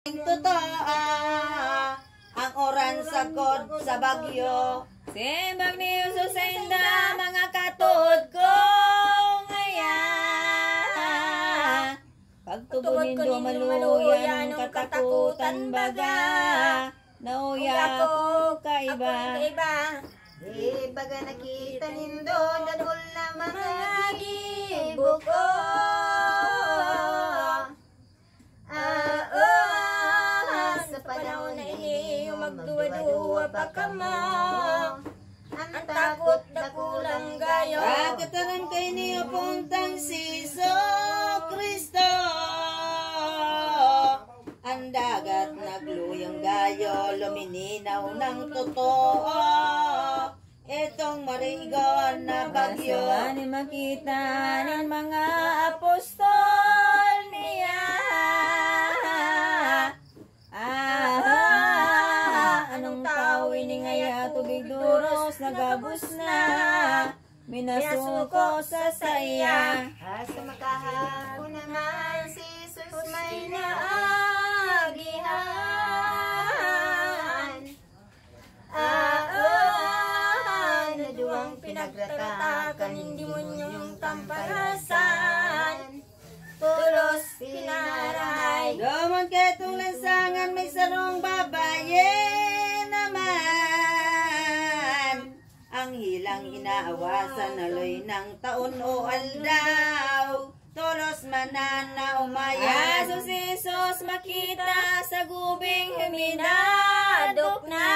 Totoo ang oran sagod sa bagyo. Simbag ni Jesus sa inda mga katod ko ngayon. Pagtubod nindo maluyan ng katakutan baga. Nauya ko kaiba. Di baga nakita nindo dadol na mga gibuko. Sa panahon na ini magduwa-duwa pa ka mo. Ang takot na kulang gayo. Pagkataran kay niyo puntang si Kristo. Ang dagat nagluyang gayo, lumininaw ng totoo. Itong marigon na bagyo. Ni makita ng mga apostol niya. Anong tao ini ngaya tubig duros nagabus na. Minasuko sa saya. Sa makahapon naman si Jesus may naagihan. Naduwang pinagratakan hindi mo niyong tampalasan. Tulos pinaray. Doon ketong lansangan may sarong babaye naman. Ang hilang inaawasan naloy ng taon o aldaw. Tulos manan na umaya. Aso si Jesus makita sa gubing huminadok na.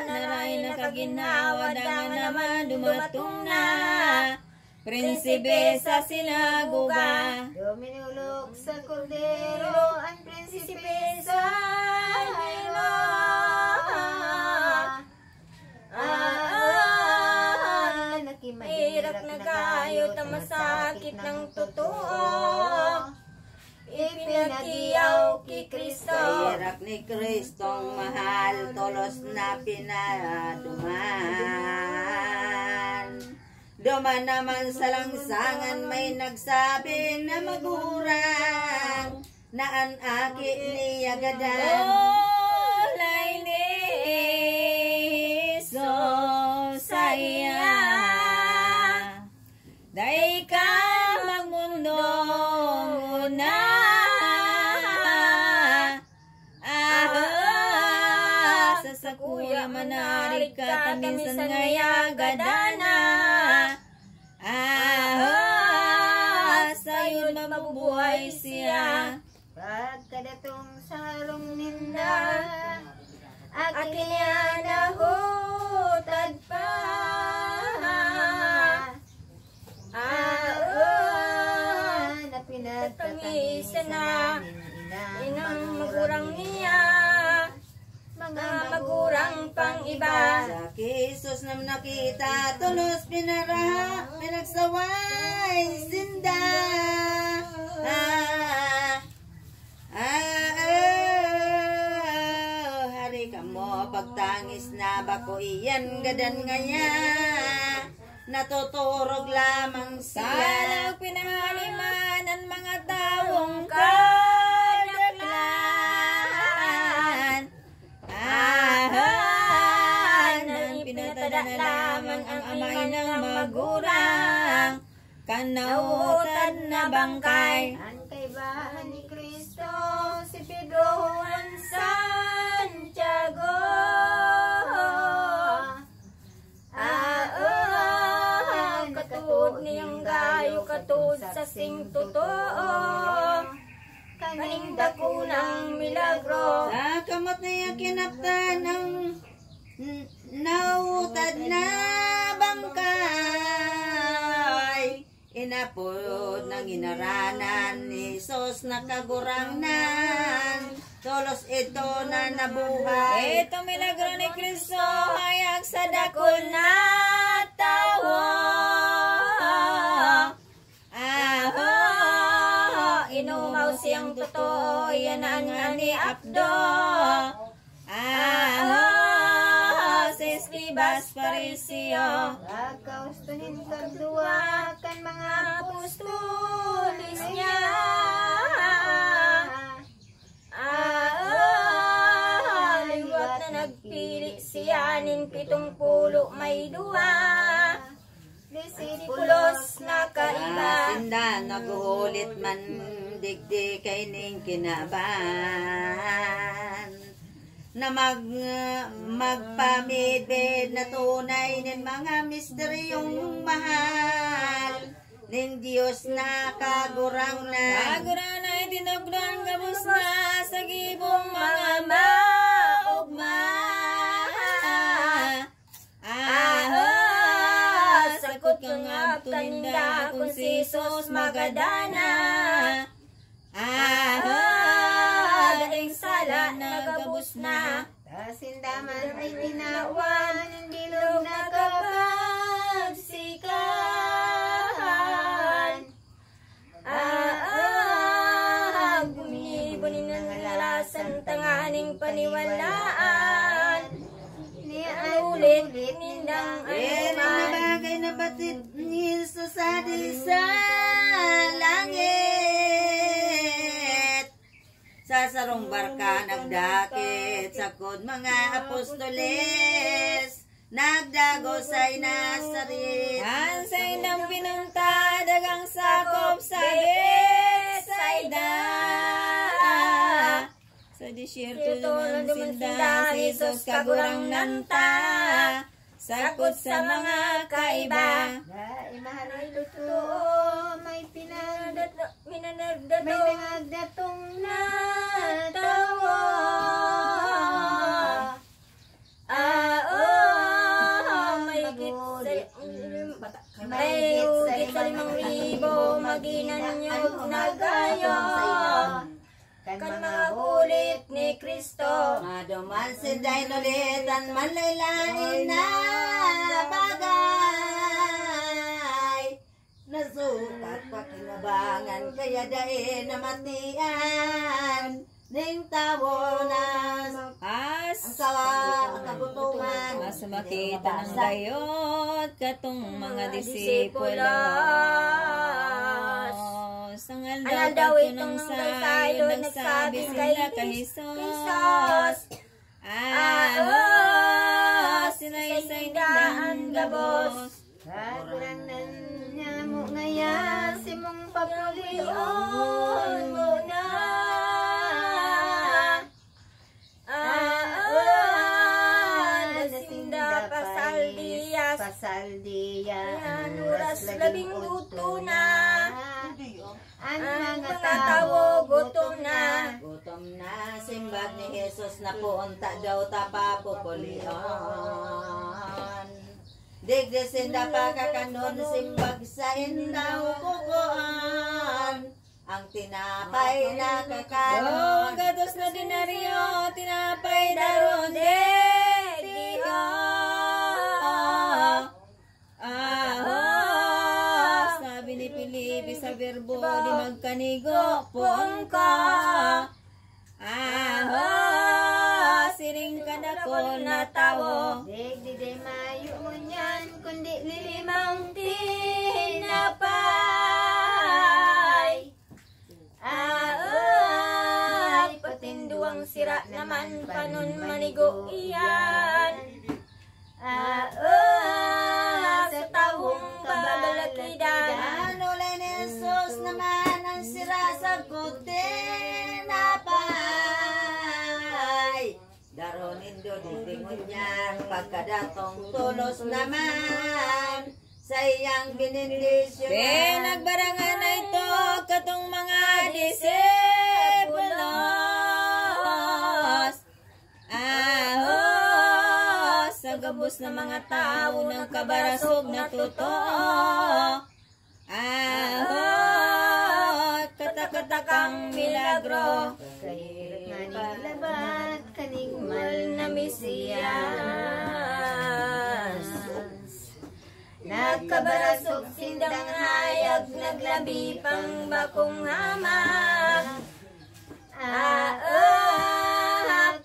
Naray na kaginawa na naman dumatong na. Prinsipe sa sinaguga. Duminulog sa kordero ang prinsipe sa hilo. Hirap na kayo tamasakit ng totoo. Ipinagiyaw ki Kristo. Hirap ni Kristong mahal, tolos na pinaduman. Duman naman sa langsangan may nagsabi na magurang na ang aki niya gadan. Olay ni Jesus sa iya. Day ka magmundong una. Sa sakuya manarig ka taminsan ngaya gadana. Sayod mabubuhay siya. Pagkadatong sarong ninda, akin niya nahutad pa. na Pinagtangisa na inang magurang niya, mga magurang pang iba. Sa Jesus na nakita, tulos pinagsaway sinda. Hari ka mo pagtangis na bako iyan gadan ngaya. Natuturog lamang siya. Salang pinahaliman ang mga taong kadaklan. Nang pinatada na lamang ang amay ng magurang. Kanautan na bangkay. Ang kaibahan ni Kristo, si Pedro Juan Santiago. Katod niyang gayo, katod sa sing totoo. Kaning dakunang milagro. Sa kamot niya kinaptan ang nautad na bangkay. Inapod ng inaranan ni Jesus na kagurangnan. Tolos ito na nabuhay. Ito milagro ni Kristo hayag sa dakol na tawo. Inumaw siyang totoo, yan ang ani apdo. Si eskribas pariseo. Kaustuhin kadua kan mga Apostolis niya. Liwat na nagpili siya ning 70 may 2 disipulos na kaiba. Sinda naguhulit man digdi kay ning kinaban na magpamidbid na tunay nin mga misteryong mahal ning Diyos na kagurang na Itinugdang gabos na sa gibong mga maugma. Sakot kang abtaninda kung si Jesus magadana. Daing sala nagabos na. Sindaman ay tinawan, bilog na kapagsikan. Gumibunin ng ngalasan tanganing paniwalaan. Ulit nindang na bagay na batid ni Jesus sa langit. Sa sarong barka nagdakit sakod mga apostoles, nagdago sa'y Nazaret. Ansay nang pinunta dagang sakop sa Bethsaida. Sa disyerto naman sinda Jesus kagurang nanta. Sakot sa mga kaiba. Dai mahalay luto, may pinagdatong na tawo. May hugit sa 5,000 maginanyog na gayo. Kan mga ulit ni Kristo. Maduman si Dainulitan manlaylain na bagay. Nasukat pakinabangan kaya dain na matian. Ning tawo na ang kabutungan. Mas makita ng gayot katong mga disipulo. Sangal daw itong sayo nagsabi sila kay Jesus. Sinaysay nindaan gabos. Kagurang nan niya mo ngayon, si mong papulion mo na. Pasaldiya Nuras 12 na. Ang mga tao gutom na. Gutom na, simbag ni Jesus na puunta daw tapapupulion. Digdesinda pagkakanon, simbag sa indaw kukuan. Ang tinapay na kakanon. Gatos na dinaryo, tinapay daron sabi ni Felipe sa verbo di magkanigo puong ka. Siring kadakol na tawo. Di mayo mo niyan, kundi lilimang tinapay. Patinduang sira naman panon manigo iyan. Sa tawong kabalakidan. Anulay ni Jesus naman ang sira sa tinapay. Daron indo ditingon niyan pagkadatong tulos naman sa iyang binindisyon. Nagbarangan na ito katong mga disipulos. Sa gabos na mga tao ng kabarasog na totoo. Katakatakang milagro. Kahirap nga nilabat, kanigmal Na Mesiyas. Nagkabarasog sindang hayag, naglabi pang bakong hamag.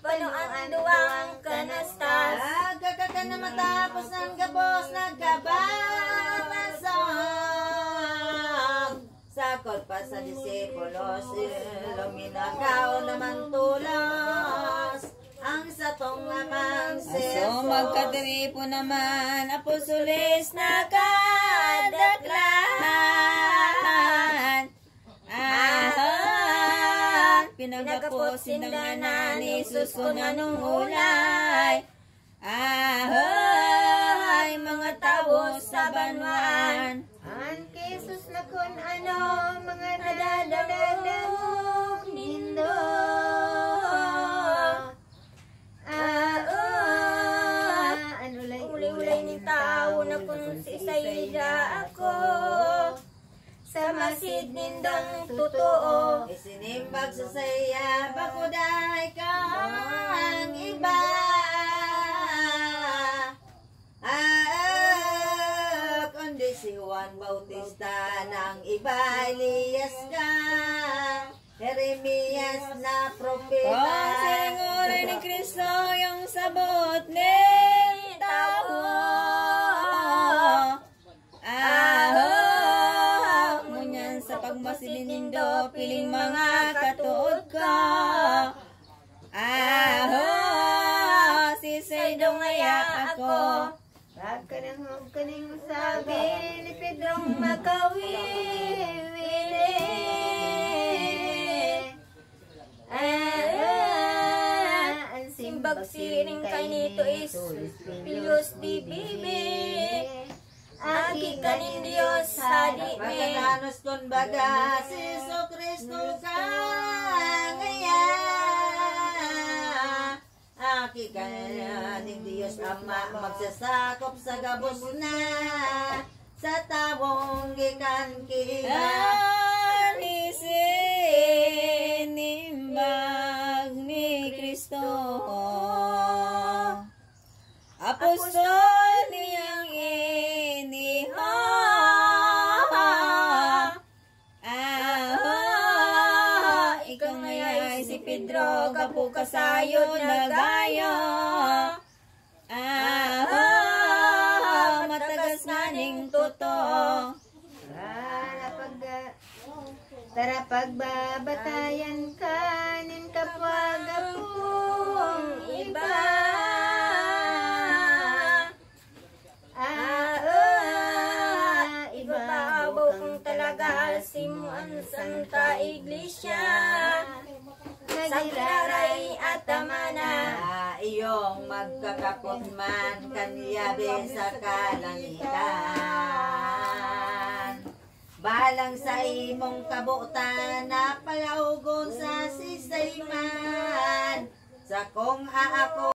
Pano ang duwang kanastas. Agagaka naman matapos ng gabos nagkabanasag. Sakot pa sa disipulos, luminagaw naman tulos ang satong amang si So magkatiripo naman, apostoles na kadaklan. Pinagapos sindangan ni Jesus kung anong ulay. Mga tao sa banwan. An Jesus na kun ano mga nadadalog nindo. Ulay-ulay ni tao na kung sisayda ako. Sa masid nindang totoo. Isinimbag sa saya, bakuday kang iba. Kundi si Juan Bautista ng iba, Elias ka, Jeremias na propeta. Kung singuloy ni Kristo yung sabot ng tao. Ngunyan sa pagmasid nindo, piling mga katuod ka. Sisay daw ngaya ako. Pagkanang kaning sabi ni Pedrong makawiwili. Ang simbag siring kay nito is Pilos di bibi. Aki kanin Diyos sa di me. Pagkatanos kon baga, si Jesucristo ka ngayon. Aki kanin Diyos Ama, magsasakop sa gabos na sa tawong gikan kita. Isinimbag ni Kristo. Apostol niyang iniha. Ikaw ngaya'y si Pedro, kapu kasayod na gaya. Matagas nga ning totoo. Tara pagbabatayan ka nin kapwa gapong iba. Ibabaw kung talaga simuan Santa Iglesia. Nagiraray at tamana. Iyong magkakapot man kanyabe sa kalangitan. Balang sa imong kabutan na palaugon sa sisayman. Sa kong aako